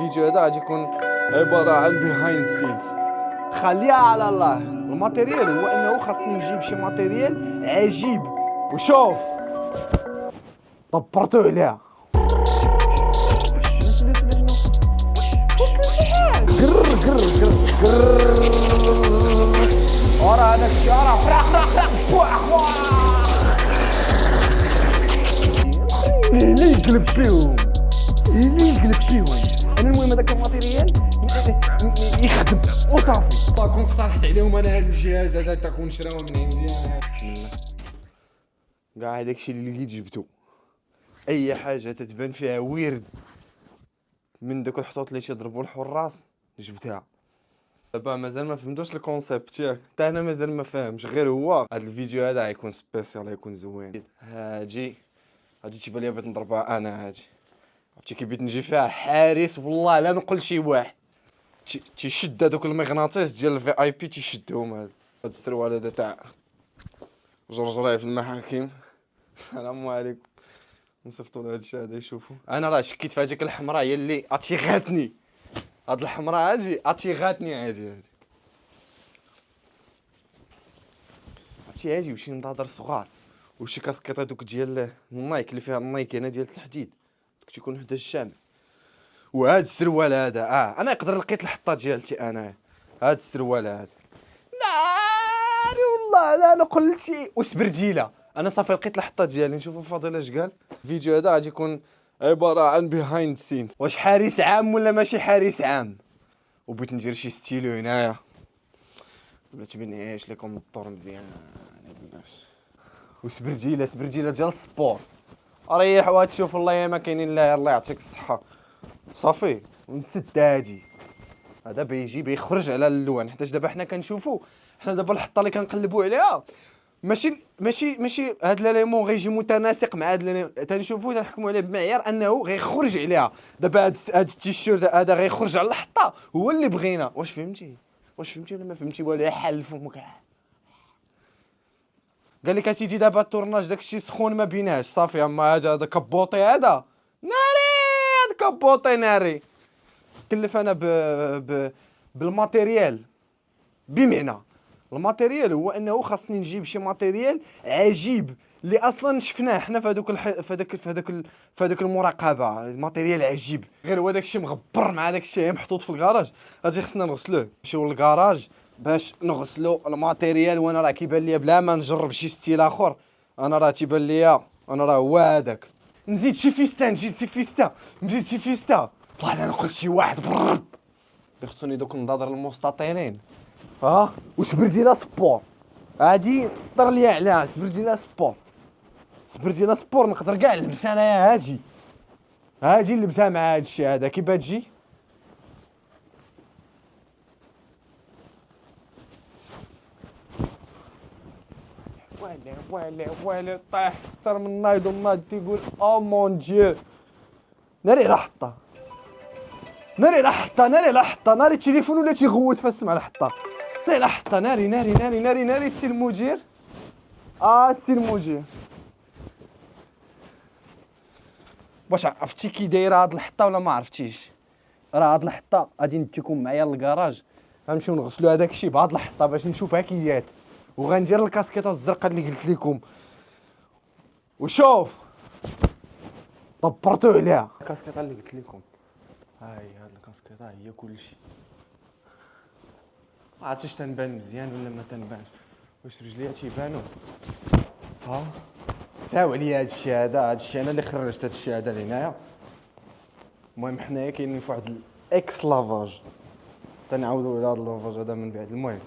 الفيديو هذا غادي يكون عباره عن بيهايند سينز. خليها على الله. الماتيريال هو انه خاصني نجيب شي ماتيريال عجيب. وشوف طبرتو عليها. ورا هذاك الشيء راه اللي يقلب بيهم انا المهم هذاك الماتيريال يخدم وصافي. كون اقترحت عليهم انا هذا الجهاز هذا تكون شراوه من عندي. بسم الله. كاع هذاك الشيء اللي جبتو اي حاجه تتبان فيها ويرد من دوك الحطوط اللي تيضربوا الحراس جبتها. دابا مازال ما فهمتوش الكونسيبت ياك، حتى انا مازال ما فاهمش، غير هو هذا الفيديو هذا غيكون سبيسيال، غيكون زوين. هادي تيبان لي بغيت نضربها انا. هادي عرفتي كي بغيت نجي فيها حارس والله لا نقول شي واحد تيشد هذوك المغناطيس ديال الفي اي بي تيشدهم. هذا السروال هذا تاع جرجراي في المحاكم. السلام عليكم. نصيفطوا له هذا الشيء هذا يشوفوا. انا راه شكيت في هذيك الحمراء هي اللي غاتني. هاد الحمراء هادي غاتني. هادي عرفتي هادي وشي نضادر صغار وشي كاسكيطه دوك ديال النايك اللي فيها النايك هنا ديال الحديد دوك تيكون حدا الجامع. وهاد السروال هذا انا نقدر لقيت الحطه ديالتي انا. هاد السروال هذا ناري والله لا نقول شي وسبرجيله. انا صافي لقيت الحطه ديالي. نشوفوا فاضل اش قال. الفيديو هذا غادي يكون عباره عن بيهايند سينز. واش حارس عام ولا ماشي حارس عام؟ وبغيت ندير شي ستيلو هنايا ولا تبنيش لكم الطور مزيان الناس. وسبرجيله ديال السبور. ريح وتشوف الله ما كاينين. لا الله يعطيك الصحه. صافي ونسد هادي. هذا بيخرج على اللون حيت دابا حنا كنشوفوا دابا الحطه اللي كنقلبوا عليها ماشي هاد ليمون غيجي متناسق مع هاد تنشوفوا تنحكموا عليه بمعيار انه غيخرج عليها. دابا هاد التيشيرت هذا غيخرج على الحطه هو اللي بغينا. واش فهمتي ولا ما فهمتي؟ ولا حل فمك. قال لك اسيدي دابا التورناج داكشي سخون ما بيناش صافي. اما هذا كبوطي هذا ناري. هذا كبوطي ناري. كلف انا بالماتيريال. بمعنى الماتيريال هو انه خاصني نجيب شي ماتيريال عجيب اللي اصلا شفناه حنا في هذوك المراقبه. ماتيريال عجيب غير هو داكشي مغبر مع داكشي محطوط في الكراج. غادي خصنا نغسلوه. نمشيو للكراج باش نغسلو الماتيريال. وانا راه كيبان ليا بلا ما نجرب شي ستيل اخر انا راه تيبان ليا انا راه هو هذاك. نزيد شي فيستا والله لا نقول شي واحد برب خصوني دوك النضاضر المستطيلين. وسبرجيله سبور هادي سطر ليا عليها. سبرجيله سبور نقدر كاع نلبسها انايا. هاجي نلبسها مع هاد الشيء هذا كي بتجي. ويلي طيح اكثر من نايض وناض تيقول او مون ديو. ناري على حطه ناري التليفون ولا تيغوت فاسمع الحطه. ناري السي المدير. السي المدير واش عرفتي كي دايره هاد الحطه ولا ما عرفتيش؟ راه هاد الحطه غادي نديكم معايا للكراج غنمشيو نغسلوا هذاك الشيء بهاد الحطه باش نشوفها كيات. وغندير الكاسكيطه الزرقاء اللي قلت لكم. وشوف طبرتو عليها الكاسكيطه اللي قلت لكم. هاي هاد الكاسكيطه هي كلشي. ما عرفتش تنبان مزيان ولا ما تنبانش. واش رجليا تيبانو؟ ساو عليا هادشي هذا. هادشي انا اللي خرجت هادشي هذا لهنايا. المهم حنايا كاينين فواحد الاكس لافاج تنعاودوا على هذا اللافاج هذا من بعد. المهم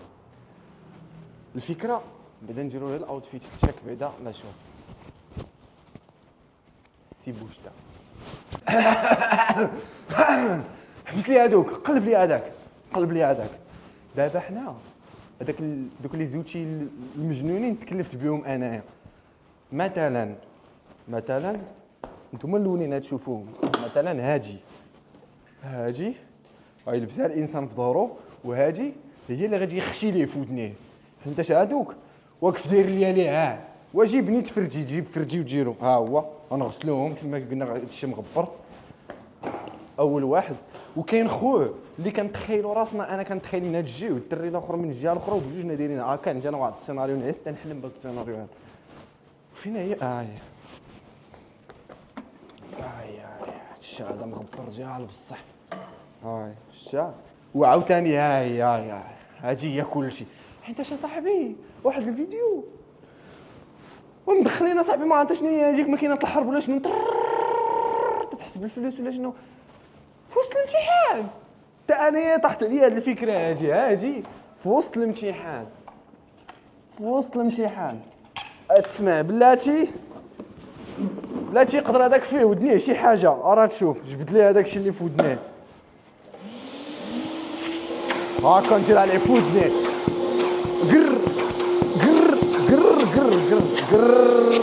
الفكره بعدا نديروا له الاوتفيت تشيك بعدا. لا شوف سي بوشتا. حبس لي هذوك. قلب لي هذاك. دابا حنا دوك لي زوتي المجنونين تكلفت بهم انايا. مثلا نتوما الاولين تشوفوهم. مثلا هاجي غيلبسها الانسان في ظهرو. وهاجي هي اللي غادي يخشي ليه في ودنيه. فهمتاش؟ هادوك واقف داير ليا ليه. واجي بني تفرجي جيب فرجي وديرو. ها هو غنغسلوهم كما قلنا. هادشي مغبر. اول واحد وكاين خوه اللي كنتخيلوا راسنا، انا كنتخيل من هاد الجهه والدري الاخر من الجهه الاخرى وبجوجنا دايرين هكا. عندي انا واحد السيناريو نعس تنحلم بهاد السيناريو هذا. فين هي؟ هي هاد الشيء هذا مغبر جال بصح. شتها وعاوتاني هي هادي هي كلشي. حيت صاحبي واحد الفيديو ومدخلين صاحبي ما عرفت شنو هي هذيك ماكينه الحرب ولا شنو، تحس بالفلوس ولا شنو في وسط الامتحان. حتى انا طاحت عليا هاد الفكره هاجي في وسط الامتحان، تسمع بلاتي يقدر هذاك فيه ودنيه شي حاجه. راه تشوف جبد لي هذاك الشيء اللي في ودنيه هاكا، ندير عليه في ودنيه قر قر قر قر قر قر.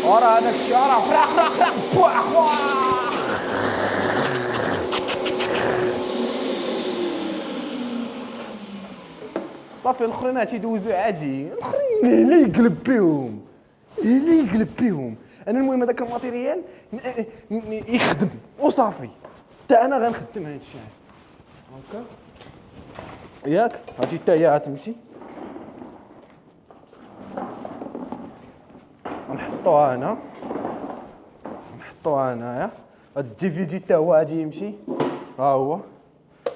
ورا هذاك الشيء راه خرق صافي. الاخرين تيدوزو عادي، الاخرين اللي يقلب بهم انا المهم هذاك الماتيريال يخدم وصافي. حتى انا غنخدم هذا الشيء هكا ياك. هاتي حتى هي غتمشي نحطوها هنايا. هذا التي في جي حتى هو غادي يمشي. ها هو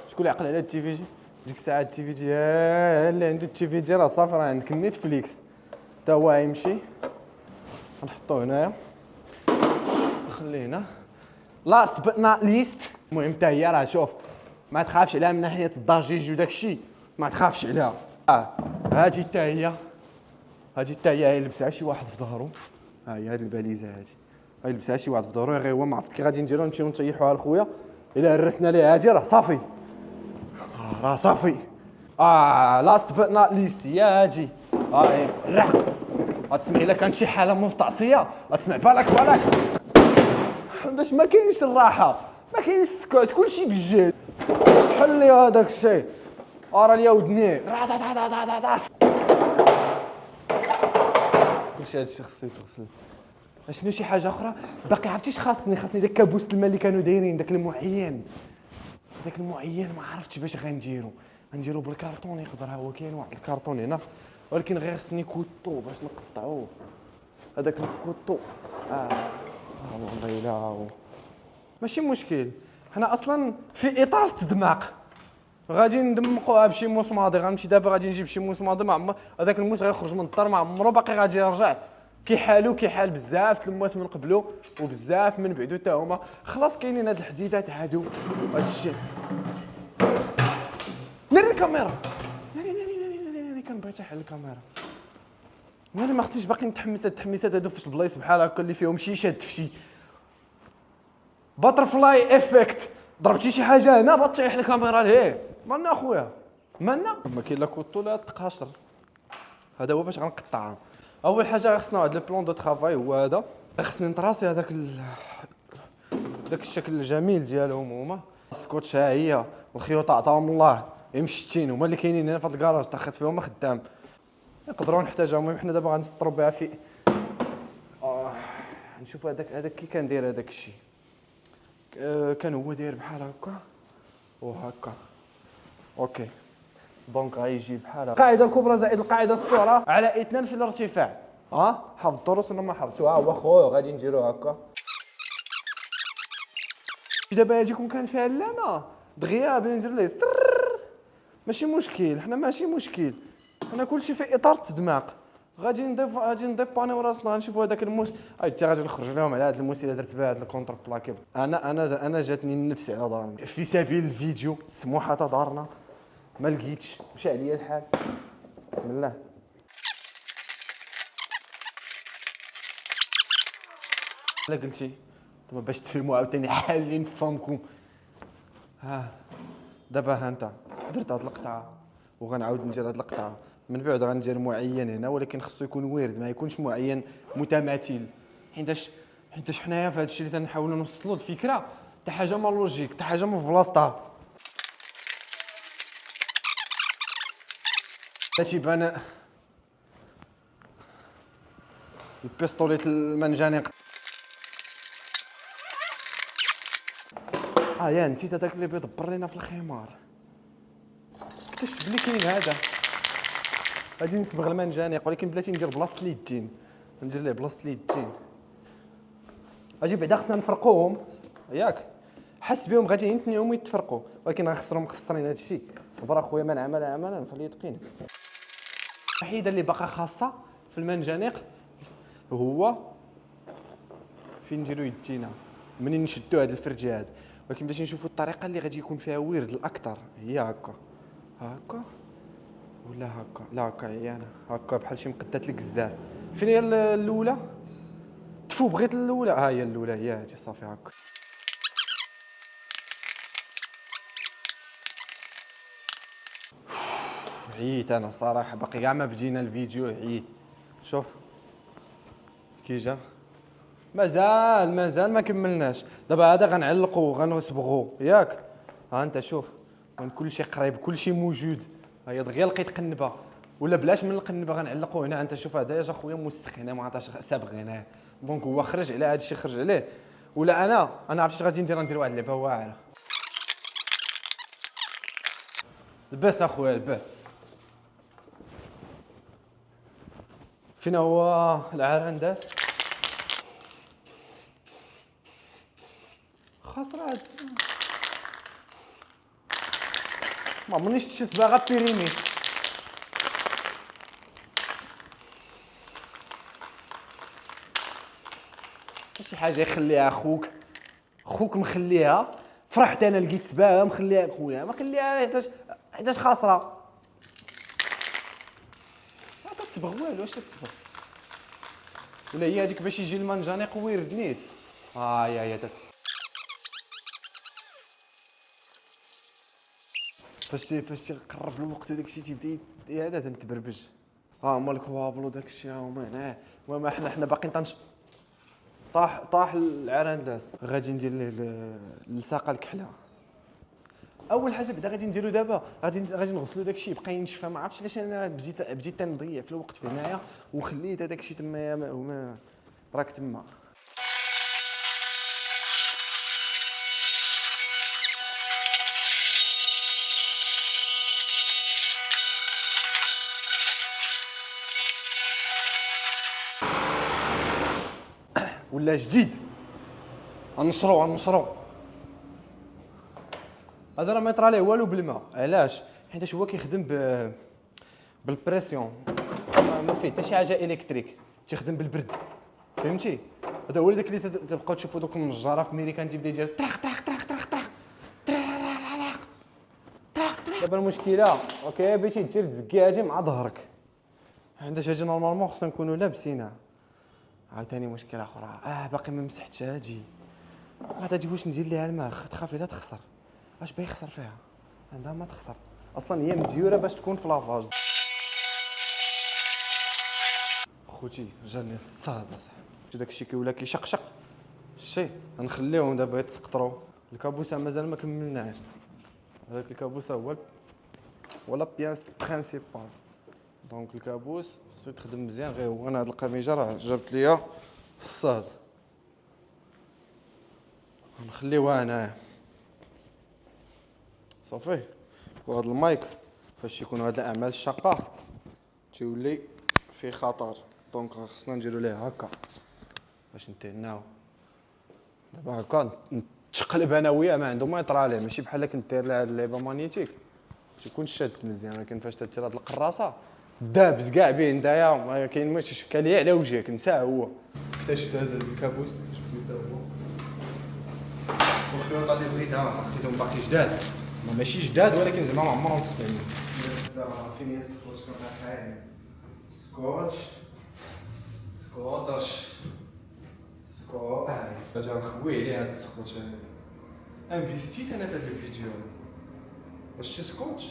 شكون اللي عقل على التي في جي ديك الساعه؟ التي في جي اللي عنده التي في جي راه صافي، راه عندك نيتفليكس. حتى هو غيمشي نحطوه هنايا خليه هنا. لاست بت نوت ليست المهم حتى هي راه شوف ما تخافش عليها من ناحيه الضجيج وداك الشيء، ما تخافش عليها. هادي حتى هي لبسها شي واحد في ظهرو. هي هاد الباليزه هادي لبسها شي واحد في ظهرو. غير هو ما عرفت كي غادي نديرو نمشيو نطيحوها لخويا. الا هرسنا ليه هادي راه صافي لاست بت نوت ليست هي هادي. راه غتسمع الا كانت شي حاله مستعصيه غتسمع بالك باش ما كاينش الراحه، ما كاينش السكوت، كلشي بالجهد. حل لي هذاك الشيء راه ليا ودني كلشي هذا الشيء خصو يتغسل. شنو شي حاجه اخرى باقي عرفتيش خاصني داك كابوس الماء اللي كانوا دايرين داك المعين ما عرفتش باش غنديرو بالكارطون. يقدر هو كاين واحد الكارطون هنا ولكن غير خصني كوطو باش نقطعوه. هذاك الكوطو والله الا ماشي مشكل. حنا اصلا في اطار التدماق غادي ندمقوها بشي موس ماضي. غنمشي دابا غادي نجيب شي موس ماضي ما عمر هذاك الموس غيخرج من الدار ما عمرو باقي غادي يرجع كيحال بزاف الموس من قبلو وبزاف من بعدو حتى هما. خلاص كاينين هاد الحديدات هادو هاد الشيء. ناري الكاميرا ناري كنبغي تحل الكاميرا. انا ما خصنيش باقي التحميسات هادو فاش البلايص بحال هكا اللي فيهم شي شاد في شي باترفلاي افكت. ضربتي شي حاجه هنا بطيح الكاميرا لهيه. مالنا اخويا مالنا ما كاين لا كوطو لا تقاشر. هذا هو باش غنقطعها. اول حاجه خصنا واحد البلان دو طرافاي هو هذا. خصني نطراسي هذاك داك الشكل الجميل ديالهم هما. السكوتش ها هي والخيوط عطاهم الله مشتين هما اللي كاينين هنا في هذا الكراج تاخذت فيهم خدام نقدروا نحتاجها. المهم حنا دابا غنسطروا بها في نشوف هذاك كي كان داير هذاك الشيء. كان هو داير بحال هكا وهكا. اوكي دونك غيجي بحال هكا. القاعده الكبرى زائد القاعده الصغرى على 2 في الارتفاع. حفظ الدروس ولا ما حفظتو؟ هو خويا غادي نديرو هكا. دابا هادي كون كان فيها اللامه دغيا بغينا ندير ليه ماشي مشكل. حنا ماشي مشكل، انا كلشي في اطار التدماق. غادي نديبانيو راسنا نشوفوا هذاك الموس. حتى غادي نخرج لهم على هذا الموس الا درت بها هذا الكونتر بلاكي. انا جاتني النفس على دارنا في سبيل الفيديو سموحه تا دارنا ما لقيتش مشى عليا الحال. بسم الله. لا قلتي دابا باش تفهموا عاوتاني حالين فمكم. دابا ها انت درت هاد القطعه وغنعاود ندير هاد القطعه من بعد غندير معين هنا ولكن خصو يكون وارد ما يكونش معين متماثل. حيتاش حنايا في هاد الشيء اللي تنحاولوا نوصلوا الفكره حتى حاجه ما لوجيك حتى حاجه ما في بلاصتها. تيبان البيستوليت المنجنيق يا نسيت هذاك اللي بيدبر لينا في الخمار. اكتشفت بلي كاين هذا. غادي نصبغ المنجنيق ولكن بلاتي ندير بلاصه اليدين، ندير ليه بلاصه اليدين. اجي بعدا خصنا نفرقوهم ياك، حس بهم غادي ينتنيهم ويتفرقوا، ولكن غنخسرهم مخسرين هذا الشيء. صبر اخويا، من عمل عملا فليتقنه. الوحيده اللي باقا خاصه في المنجنيق هو فين نديرو يدينا منين نشدو هاد الفرجه هاد، ولكن باش نشوفوا الطريقه اللي غادي يكون فيها ورد الاكثر هي هكا هكا ولا هكا. لا هكا هي انا هكا بحال شي مقدات الكزار. فين هي الاولى؟ تفو بغيت الاولى. ها هي الاولى، هي هادي صافي هكا. عييت انا صراحه، باقي كاع ما بدينا الفيديو عييت. شوف كي جا، مازال ما كملناش. دابا هذا غنعلقو وغنصبغو ياك. ها انت شوف، كلشي قريب كلشي موجود. هيا دغيا لقيت قنبه، ولا بلاش من القنبه غنعلقو هنا. انت شوف هذا جا خويا موسخ هنا، ما عطاش سابغ هنا، دونك هو خرج على هذا الشيء، خرج عليه. ولا انا عرفت اش غادي ندير واحد اللعبه واعره. لبس اخويا لبس. فين هو العرندس؟ خسرات ما عمرنيش شفت صباغه بيريمي. شي حاجه يخليها خوك مخليها. فرحت انا لقيت صباغه مخليها خويا، ما خليها حيتاش خاسره. ما كتصبغ والو، واش تصبغ؟ ولا هي هذيك باش يجي المنجنيق ويرد نيت. يا فاش تقرب الوقت وداك الشيء تيبدا هذا تنتبربج. هما الكوابل وداك الشيء هما هنا. المهم حنا باقيين طاح العرنداس. غادي ندير ليه لساقه الكحله. اول حاجه بدا غادي نديرو دابا، غادي نغسلو داك الشيء بقى ينشف. ما عرفتش علاش انا بديت تنضيع في الوقت في هنايا وخليت هذاك الشيء تما راك تما. ولا جديد غنشرو هذا راه ما يطرى ليه والو بالماء. علاش؟ حيت هو كيخدم بالبريسيون، ما فيه حتى شي حاجه الكتريك، تيخدم بالبرد، فهمتي؟ هذا هو داك اللي تبقاو تشوفوا دوك النجاره في امريكان تيبدا يدير طرق طرق طرق طرق طرق طرق طرق. دابا المشكله اوكي بغيتي دير تزكي هادي مع ظهرك، عنداش هادي نورمالمون خصنا نكونوا لابسينها. عاوتاني مشكله اخرى، باقي ما مسحتش هادي. هادي واش ندير ليها الماء؟ تخافي لا تخسر. اش باغي يخسر فيها؟ عندها ما تخسر اصلا، هي مديوره باش تكون في لافاج. خوتي جاني الصاد اصاحبي، داك الشيء كيولى كيشقشق. شتي غنخليهم دابا يتسقطروا. الكابوسه مازال ما كملناش، هذاك الكابوسه هو لا بياس برينسيبال. دونك الكابوس خصو يتخدم مزيان. غير هو انا هاد القميجه راه جابت ليا الصاد، غنخليوها هنايا صافي. وهاد المايك فاش يكونوا هاد الاعمال الشاقه تيولي فيه خطر، دونك خصنا نديرو ليه هكا باش نتهناو. دابا هكا نتقلب انا وياه ما عنده ما يطرى عليه، ماشي بحال كنت داير لها هاد اللعبه مانيتيك تيكون شاد مزيان. ولكن فاش تدير هاد القراصه دابز كاع به نتايا، ما كاين ما تشكاليه على وجهك نساه. هو اكتشفت هذا الكابوس، شفتو حتى هو والخيوط اللي بغيتها لقيتهم باقي جداد، ماشي جداد ولكن زعما ما عمرهم تسبعين. فين هي السكوتش؟ كنعرف سكوتش جا نخوي عليه هاد السكوتش هذا. انفيستيت انا في هاد الفيديو واش شي سكوتش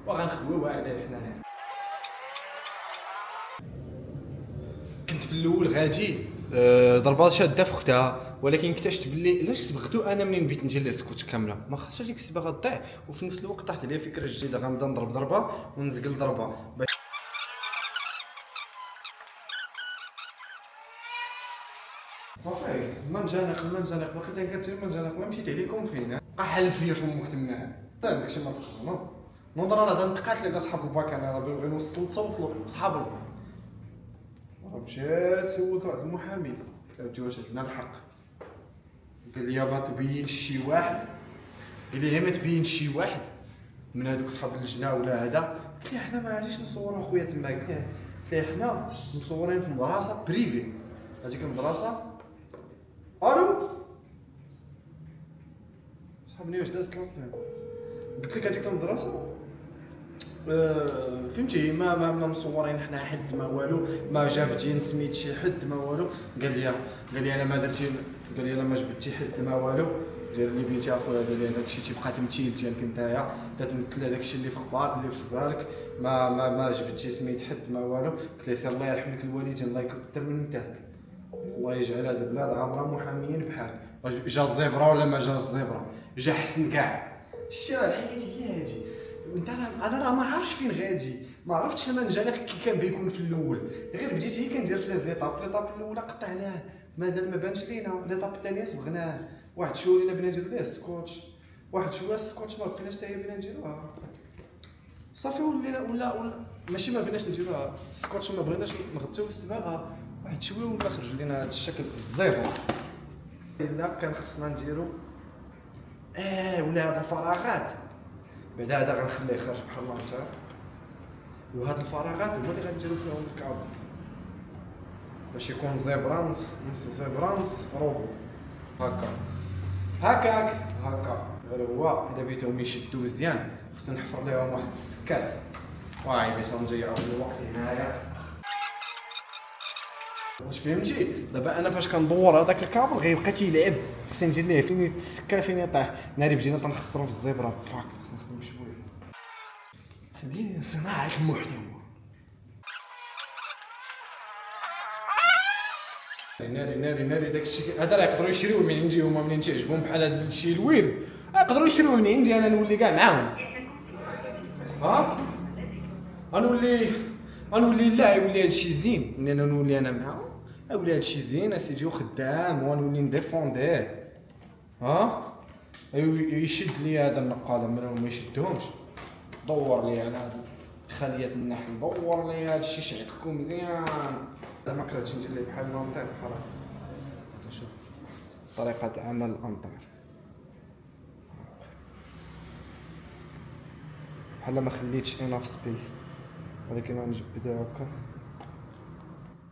وغنخويوه عليه حنايا. كنت في الاول غادي ضربه شاده في اختها، ولكن اكتشفت باللي علاش صبغتو انا منين بغيت ندير ليه سكوتش كامله ما خاصهاش ديك الصباغه تضيع. وفي نفس الوقت طاحت عليا فكره جديده، غنبدا نضرب ضربه ونزقل ضربه. صافي المنجنيق باقي تنكتب المنجنيق ما مشيت عليكم فين احلف لي فمك تما طيب داكشي ما تقدر نظر انا غنتقاتل لك صحاب الباك انا بغي نوصل الصوت صحاب الباك مشيت سولت واحد المحامي قلت له واش عندنا الحق قال لي ما تبينش شي واحد قال لي ما تبينش شي واحد من هذوك صحاب اللجنه ولا هذا قلت لي حنا ما غاديش نصوروا خويا تما قلت لي حنا مصورين في مدرسه بريفي هذيك المدرسه الو صاحبني واش دازت لابين قلت لك هذيك المدرسه فهمتي ما مصورين حنا حد ما والو ما جابتين سميت شي حد ما والو قال لي انا ما درتي قال لي انا ما جبتي حد ما والو دير لي بيتي اخويا قال لي داكشي تيبقى تمثيل ديالك نتايا تتمثل داكشي اللي في خبار اللي في بالك ما جبتي سميت حد ما والو قلت لي سير الله يرحم لك الوالدين الله يكثر من تاعك الله يجعل هذه البلاد عامره محاميين بحالك جا الزبره ولا ما جا الزبره جا حسن كاع شتي راه الحياه هي هادي انت انا راه ما عارفش فين غادي ما عرفتش انا نجالك كي كان بيكون في الاول غير بديت هي كندير في ليزيطاب الاولى قطعناه مازال ما بانش لينا ليطاب الثانيه صبغناه واحد شويه لينا بغينا نديرو ليه السكوتش واحد شويه السكوتش ما بقيناش حتى هي بغينا نديروها صافي ولا ماشي ما بغيناش نديروها السكوتش ما بغيناش نغطيو الصباغه واحد شويه ولا خرج لينا هذا الشكل الزيبر الا كان خصنا نديرو ولا هاد الفراغات بعد هذا غنخليه خارج بحال الانتر وهاد الفراغات هما اللي غنديرو فيهم الكابل باش يكون زيبرانس نص زيبرانس روبو هكاك غير هو الا بغيتهم يشدو مزيان خصنا نحفر ليهم واحد السكات واعي باش نضيعو الوقت هنايا واش فهمتي دابا انا فاش كندور هذاك الكابل غيبقى تيلعب خصني ندير ليه فين يتسكا فين يطيح ناري بدينا تنخسرو في الزبره فاك نخدم شويه هذه صناعه المحتوى ناري داكشي هذا راه يقدروا يشريوه من عندي هما منين تعجبهم بحال هذا الشيء الويرد يقدروا يشريوه من عندي انا نولي كاع معاهم غنولي لا يولي هادشي زين ملي انا نولي انا معاهم يولي هادشي زين اسيدي وخدام ونولي نديفونديه يشد لي هذا النقاله ما يشدهمش دور لي انا هاد خليه النحل دور لي هادشي شعككم مزيان ما كرهتش ندير ليه بحال الانطير بحال هكا شوف طريقه عمل الانطير بحال ما خليتش اناف سبيس ولكن غنجبدها هكا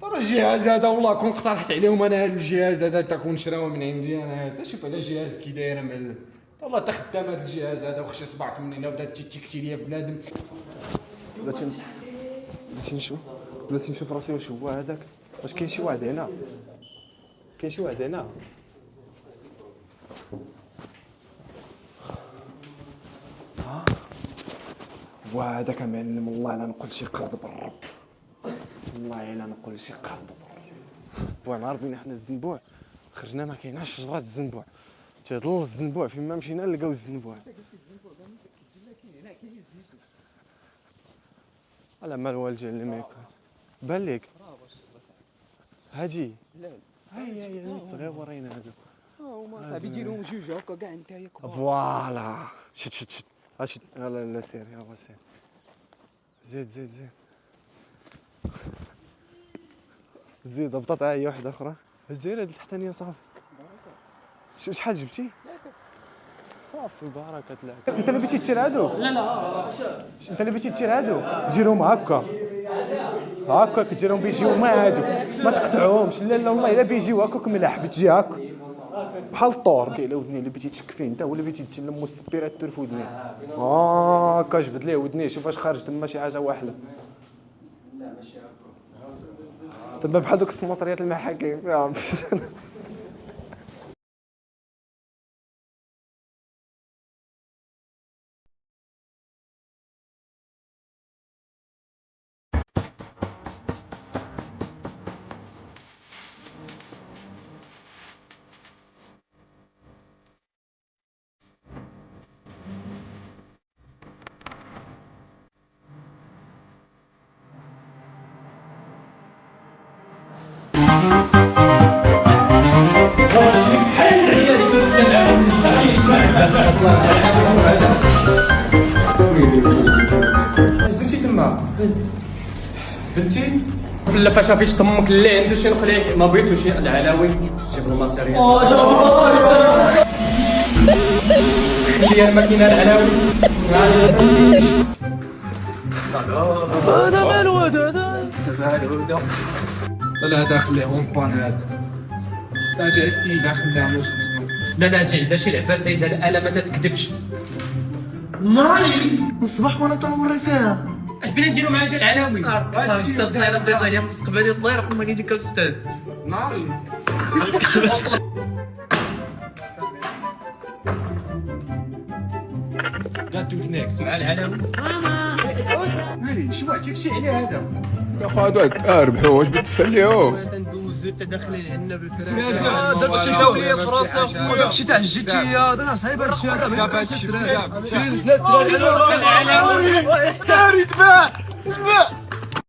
ترى الجهاز هذا والله كون اقترحت عليهم انا هذا الجهاز هذا تكون شراوه من عندي انا هذا شوف على جهاز كي داير معلم والله تا خدام هذا الجهاز هذا وخشي صباعك من هنا وبدات تيكتي ليا بنادم بلاتي نشوف راسي واش هو هذاك واش كاين شي واحد هنا وهذاك معلم والله الا نقول شي قرض بالرب والله الا نقول شي قرض بالرب عارفين حنا الزنبوع خرجنا ما كايناش شجره الزنبوع تيضل الزنبوع فين ما مشينا نلقاو الزنبوع على مال والجع اللي ما يكون بان ليك هاجي لا هي صغير ورينا هذا هما صاحبي ديرهم جوج هكا كاع نتايا كبار فوالا شد شد لا سير يلا سير زيد هبطت هي واحده اخرى زير هاد التحتانيه صافي شحال جبتي صافي بركه الله انت اللي بغيتي دير هادو لا انت اللي بغيتي دير هادو ديرهم هكا كديرهم بيجيو مع هادو ما تقطعوهمش لا والله الا بيجيو هكاك ملاح بتجي هكا بحال الطور كاين ودني اللي بغيتي تشك فيه انت هو اللي بغيتي تلمو السبيراتور في ودني هكا جبد ليه ودني شوف واش خارج تما شي حاجه واحله لا ماشي هكا تما بحال دوك السماصريات المحاكم اش درتي تما؟ بنتي؟ لا فاش فيش تمك اللي عنده شي نقلي ما بغيتوش العلاوي جيب الماتيريال سخن لي الماكينه العلاوي هذا مالو هذا لا هذا خليه اون بان هذا لا جا السيد خدام لا جا عندها شي لعبه سيده الاله ما تتكذبش ناري من الصباح وانا تنوري فيها بلا نديرو معاه جا العلاوي استاذ الطياره بيضاء عليا مستقبلي الطير قبل ما يجيك الاستاذ ناري قاعد تقول نيكس مع العلاوي مالي شو عرفتي عليه هذا يا خو هادو ربحوا واش بتسفليو هذا ندوزو تدخلي عندنا بالفراش داكشي جاو ليا في راسك وداكشي تاع الجيتيه هذا صعيب هادشي هذا ناري تباع